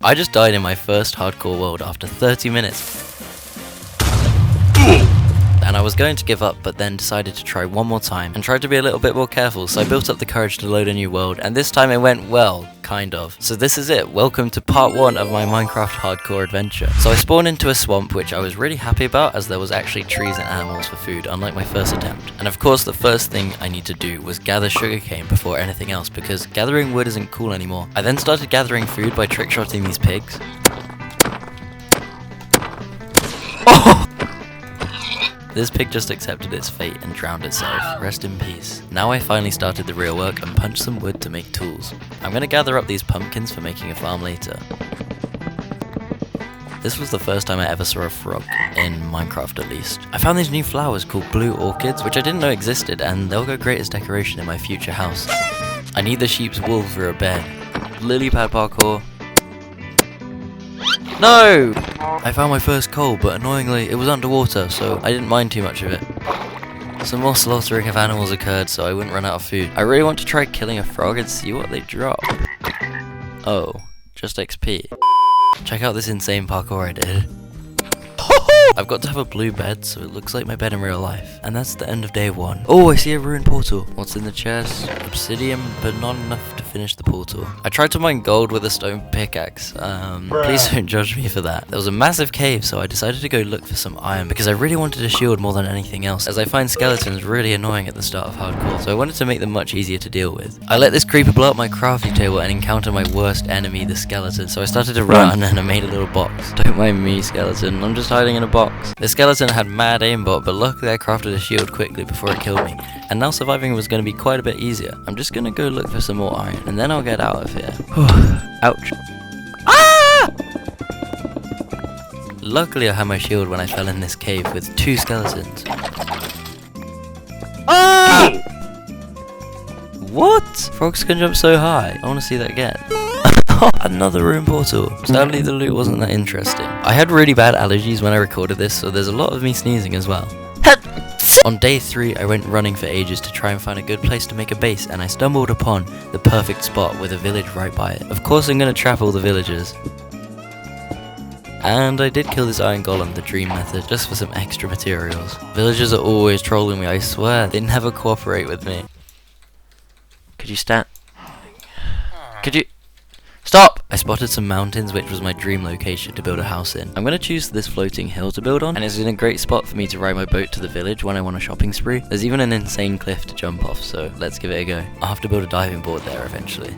I just died in my first hardcore world after 30 minutes. And I was going to give up, but then decided to try one more time and tried to be a little bit more careful, so I built up the courage to load a new world, and this time it went well, kind of. So this is it, welcome to part 1 of my Minecraft hardcore adventure. So I spawned into a swamp, which I was really happy about as there was actually trees and animals for food, unlike my first attempt. And of course the first thing I need to do was gather sugarcane before anything else, because gathering wood isn't cool anymore. I then started gathering food by trick-shotting these pigs. Oh! This pig just accepted its fate and drowned itself. Rest in peace. Now I finally started the real work and punched some wood to make tools. I'm gonna gather up these pumpkins for making a farm later. This was the first time I ever saw a frog, in Minecraft at least. I found these new flowers called blue orchids, which I didn't know existed, and they'll go great as decoration in my future house. I need the sheep's wool for a bed. Lily pad parkour. No! I found my first coal, but annoyingly it was underwater, so I didn't mind too much of it. Some more slaughtering of animals occurred, so I wouldn't run out of food. I really want to try killing a frog and see what they drop. Oh, just XP. Check out this insane parkour I did. I've got to have a blue bed, so it looks like my bed in real life. And that's the end of day 1. Oh, I see a ruined portal. What's in the chest? Obsidian, but not enough to finish the portal. I tried to mine gold with a stone pickaxe. Please don't judge me for that. There was a massive cave, so I decided to go look for some iron because I really wanted a shield more than anything else, as I find skeletons really annoying at the start of hardcore, so I wanted to make them much easier to deal with. I let this creeper blow up my crafting table and encounter my worst enemy, the skeleton, so I started to run and I made a little box. Don't mind me, skeleton, I'm just hiding in a box. The skeleton had mad aimbot, but luckily I crafted a shield quickly before it killed me, and now surviving was going to be quite a bit easier. I'm just going to go look for some more iron, and then I'll get out of here. Ouch. Ah! Luckily I had my shield when I fell in this cave with 2 skeletons. Ah! What? Frogs can jump so high. I want to see that again. Another ruined portal. Sadly the loot wasn't that interesting. I had really bad allergies when I recorded this, so there's a lot of me sneezing as well. On day 3 I went running for ages to try and find a good place to make a base, and I stumbled upon the perfect spot with a village right by it. Of course I'm gonna trap all the villagers. And I did kill this iron golem the dream method, just for some extra materials. Villagers are always trolling me, I swear. They never cooperate with me. Could you stand? Could you? Stop! I spotted some mountains, which was my dream location to build a house in. I'm going to choose this floating hill to build on, and it's in a great spot for me to ride my boat to the village when I want a shopping spree. There's even an insane cliff to jump off, so let's give it a go. I'll have to build a diving board there eventually.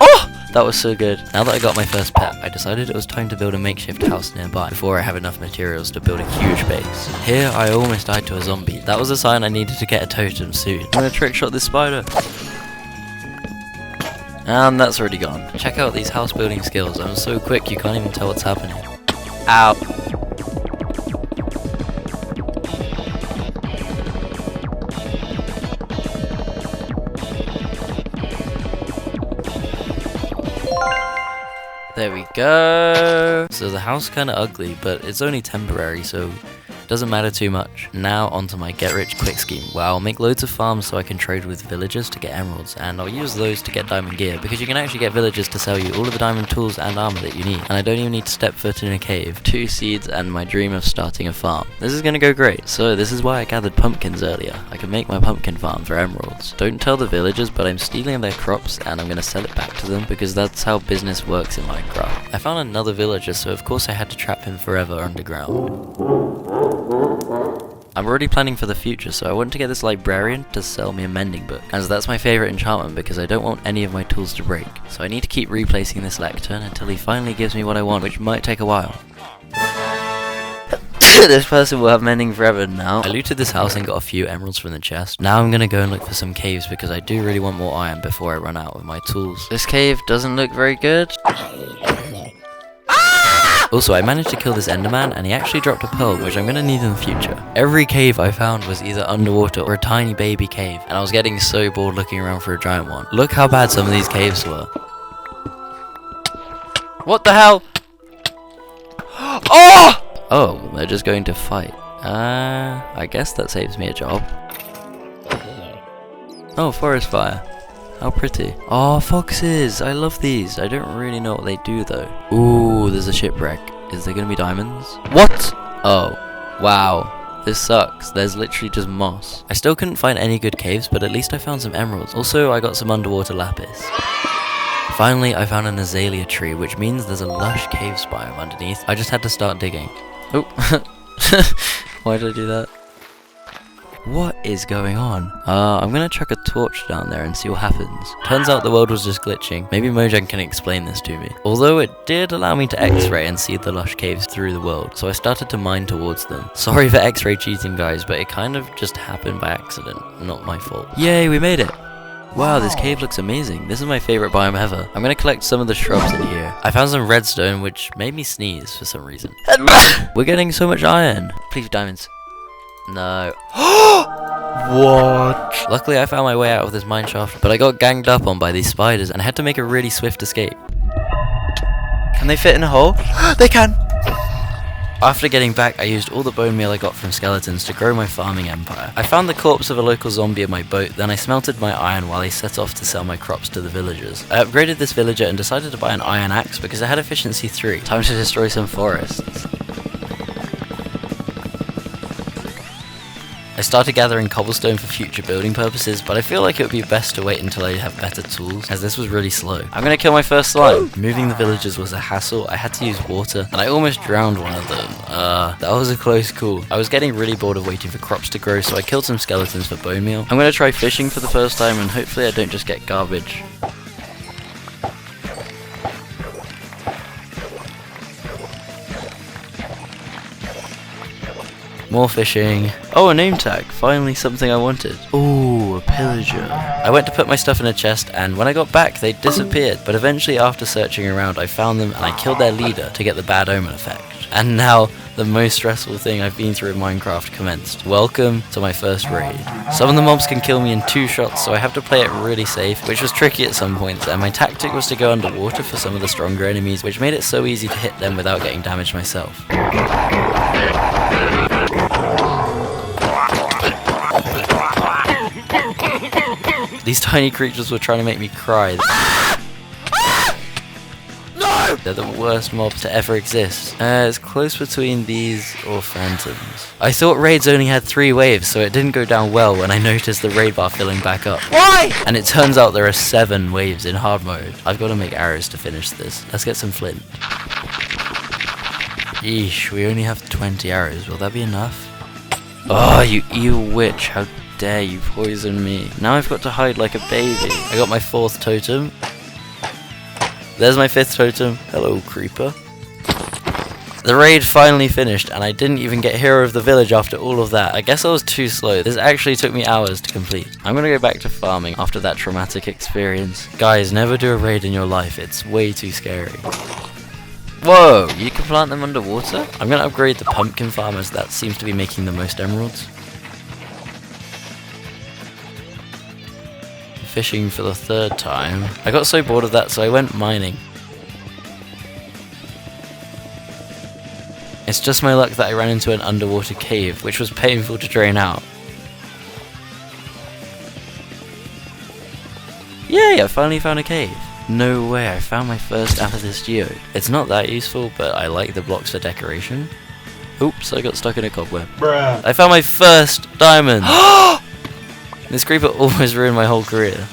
Oh! That was so good. Now that I got my first pet, I decided it was time to build a makeshift house nearby before I have enough materials to build a huge base. Here, I almost died to a zombie. That was a sign I needed to get a totem soon. I'm going to trick shot this spider. And that's already gone. Check out these house building skills. I'm so quick you can't even tell what's happening. Ow. There we go. So the house kinda ugly, but it's only temporary, so doesn't matter too much. Now onto my get rich quick scheme, where I'll make loads of farms so I can trade with villagers to get emeralds, and I'll use those to get diamond gear, because you can actually get villagers to sell you all of the diamond tools and armor that you need, and I don't even need to step foot in a cave. 2 seeds and my dream of starting a farm. This is gonna go great. So this is why I gathered pumpkins earlier. I can make my pumpkin farm for emeralds. Don't tell the villagers, but I'm stealing their crops and I'm gonna sell it back to them, because that's how business works in Minecraft. I found another villager, so of course I had to trap him forever underground. I'm already planning for the future, so I want to get this librarian to sell me a mending book, as that's my favourite enchantment because I don't want any of my tools to break. So I need to keep replacing this lectern until he finally gives me what I want, which might take a while. This person will have mending forever now. I looted this house and got a few emeralds from the chest. Now I'm gonna go and look for some caves because I do really want more iron before I run out of my tools. This cave doesn't look very good. Also, I managed to kill this enderman, and he actually dropped a pearl, which I'm gonna need in the future. Every cave I found was either underwater or a tiny baby cave, and I was getting so bored looking around for a giant one. Look how bad some of these caves were. What the hell? Oh! Oh, they're just going to fight. I guess that saves me a job. Oh, forest fire. How pretty. Oh, foxes. I love these. I don't really know what they do though. Ooh, there's a shipwreck. Is there gonna be diamonds? What? Oh, wow. This sucks. There's literally just moss. I still couldn't find any good caves, but at least I found some emeralds. Also, I got some underwater lapis. Finally, I found an azalea tree, which means there's a lush caves biome underneath. I just had to start digging. Oh, why did I do that? What is going on? I'm gonna chuck a torch down there and see what happens. Turns out the world was just glitching. Maybe Mojang can explain this to me. Although it did allow me to x-ray and see the lush caves through the world, so I started to mine towards them. Sorry for x-ray cheating, guys, but it kind of just happened by accident. Not my fault. Yay, we made it! Wow, this cave looks amazing. This is my favorite biome ever. I'm gonna collect some of the shrubs in here. I found some redstone, which made me sneeze for some reason. We're getting so much iron. Please, diamonds. No. What? Luckily, I found my way out of this mine shaft, but I got ganged up on by these spiders and I had to make a really swift escape. Can they fit in a hole? They can! After getting back, I used all the bone meal I got from skeletons to grow my farming empire. I found the corpse of a local zombie in my boat, then I smelted my iron while I set off to sell my crops to the villagers. I upgraded this villager and decided to buy an iron axe because it had efficiency 3. Time to destroy some forests. I started gathering cobblestone for future building purposes, but I feel like it would be best to wait until I have better tools, as this was really slow. I'm gonna kill my first slime. Moving the villagers was a hassle. I had to use water, and I almost drowned one of them. That was a close call. I was getting really bored of waiting for crops to grow, so I killed some skeletons for bone meal. I'm gonna try fishing for the first time, and hopefully I don't just get garbage. More fishing. Oh, a name tag. Finally something I wanted. Ooh, a pillager. I went to put my stuff in a chest, and when I got back, they disappeared. But eventually, after searching around, I found them, and I killed their leader to get the bad omen effect. And now, the most stressful thing I've been through in Minecraft commenced. Welcome to my first raid. Some of the mobs can kill me in 2 shots, so I have to play it really safe, which was tricky at some points, and my tactic was to go underwater for some of the stronger enemies, which made it so easy to hit them without getting damaged myself. These tiny creatures were trying to make me cry. No! They're the worst mobs to ever exist. It's close between these or phantoms. I thought raids only had 3 waves, so it didn't go down well when I noticed the raid bar filling back up. Why? And it turns out there are 7 waves in hard mode. I've got to make arrows to finish this. Let's get some flint. Eesh, we only have 20 arrows. Will that be enough? Oh, you evil witch. How dare you poison me. Now I've got to hide like a baby. I got my 4th totem. There's my 5th totem. Hello, creeper. The raid finally finished, and I didn't even get hero of the village after all of that. I guess I was too slow. This actually took me hours to complete. I'm gonna go back to farming after that traumatic experience. Guys, never do a raid in your life. It's way too scary. Whoa, you can plant them underwater? I'm gonna upgrade the pumpkin farm, as that seems to be making the most emeralds. Fishing for the 3rd time. I got so bored of that, so I went mining. It's just my luck that I ran into an underwater cave, which was painful to drain out. Yay, I finally found a cave. No way, I found my first amethyst geode. It's not that useful, but I like the blocks for decoration. Oops, I got stuck in a cobweb. Bruh. I found my first diamond! This creeper almost ruined my whole career.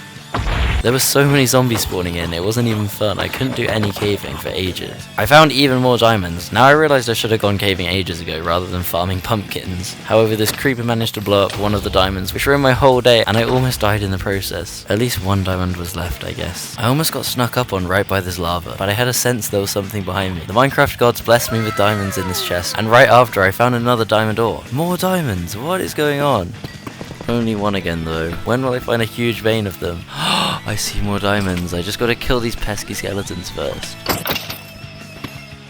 There were so many zombies spawning in, it wasn't even fun. I couldn't do any caving for ages. I found even more diamonds. Now I realized I should have gone caving ages ago rather than farming pumpkins. However, this creeper managed to blow up one of the diamonds, which ruined my whole day, and I almost died in the process. At least 1 diamond was left, I guess. I almost got snuck up on right by this lava, but I had a sense there was something behind me. The Minecraft gods blessed me with diamonds in this chest, and right after I found another diamond ore. More diamonds, what is going on? Only 1 again though. When will I find a huge vein of them? I see more diamonds. I just gotta kill these pesky skeletons first.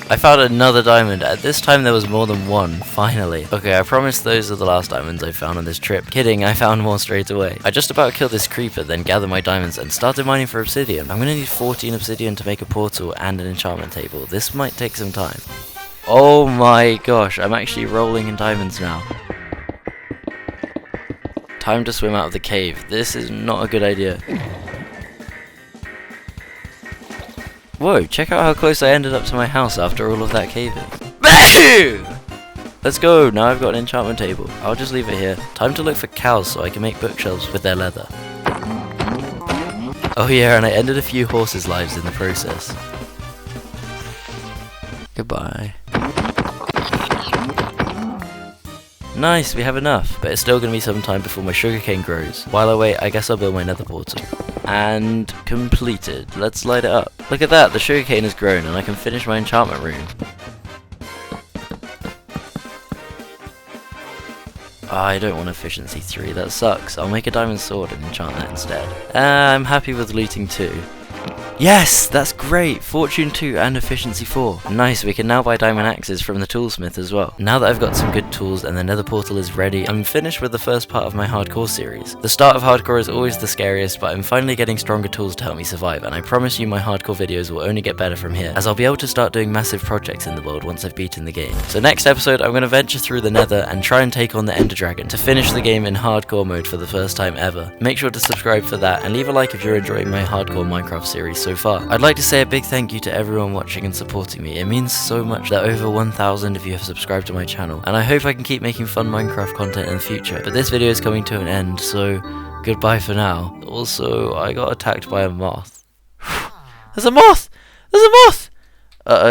I found another diamond. At this time there was more than 1, finally. Okay, I promise those are the last diamonds I found on this trip. Kidding, I found more straight away. I just about killed this creeper, then gathered my diamonds and started mining for obsidian. I'm gonna need 14 obsidian to make a portal and an enchantment table. This might take some time. Oh my gosh, I'm actually rolling in diamonds now. Time to swim out of the cave. This is not a good idea. Whoa, check out how close I ended up to my house after all of that caving. Boo! Let's go, now I've got an enchantment table. I'll just leave it here. Time to look for cows so I can make bookshelves with their leather. Oh yeah, and I ended a few horses' lives in the process. Goodbye. Nice, we have enough, but it's still going to be some time before my sugarcane grows. While I wait, I guess I'll build my nether portal. And completed. Let's light it up. Look at that, the sugarcane has grown and I can finish my enchantment room. I don't want efficiency 3, that sucks. I'll make a diamond sword and enchant that instead. I'm happy with looting 2. Yes, that's great! Fortune 2 and efficiency 4. Nice, we can now buy diamond axes from the toolsmith as well. Now that I've got some good tools and the nether portal is ready, I'm finished with the first part of my hardcore series. The start of hardcore is always the scariest, but I'm finally getting stronger tools to help me survive, and I promise you my hardcore videos will only get better from here, as I'll be able to start doing massive projects in the world once I've beaten the game. So next episode, I'm going to venture through the nether and try and take on the ender dragon to finish the game in hardcore mode for the first time ever. Make sure to subscribe for that, and leave a like if you're enjoying my hardcore Minecraft series so far. I'd like to say a big thank you to everyone watching and supporting me. It means so much that over 1,000 of you have subscribed to my channel, and I hope I can keep making fun Minecraft content in the future. But this video is coming to an end, so goodbye for now. Also, I got attacked by a moth. There's a moth! There's a moth! Uh-oh.